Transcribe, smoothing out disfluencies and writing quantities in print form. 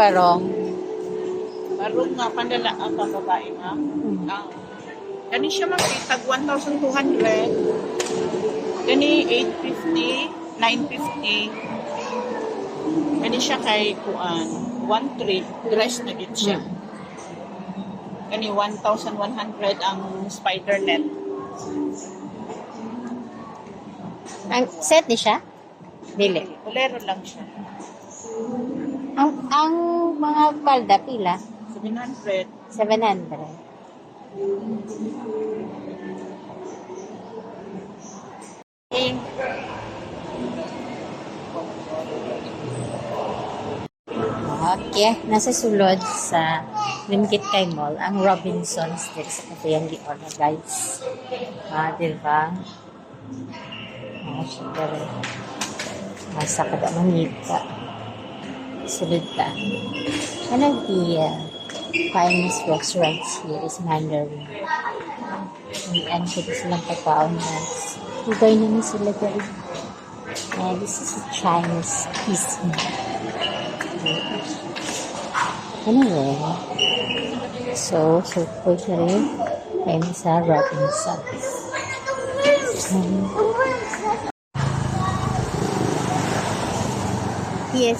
barong. Barong nga, pandala ang babae, ma'am. Gani siya, ma'am, tag 1,200. Gani 850, 950. Gani siya kay kuan, 1 trip, dress na din siya. Gani 1,100 ang spider net. Ang set ni siya? Dili. Bolero lang siya. Ang mga palda pila? 700. 700. Okay, nasa sulod sa Limkit Kay Mall, ang Robinsons dito sa Cagayan de Oro, guys. Diba? Siguro. Masa kada manita. Sulod ta. One of the finest restaurants here is Mandarin. And pwede silang pagkaon na hugay naman sila guys. This is a Chinese cuisine. Anyway, so pwede rin tayo sa Robinsons. Yes.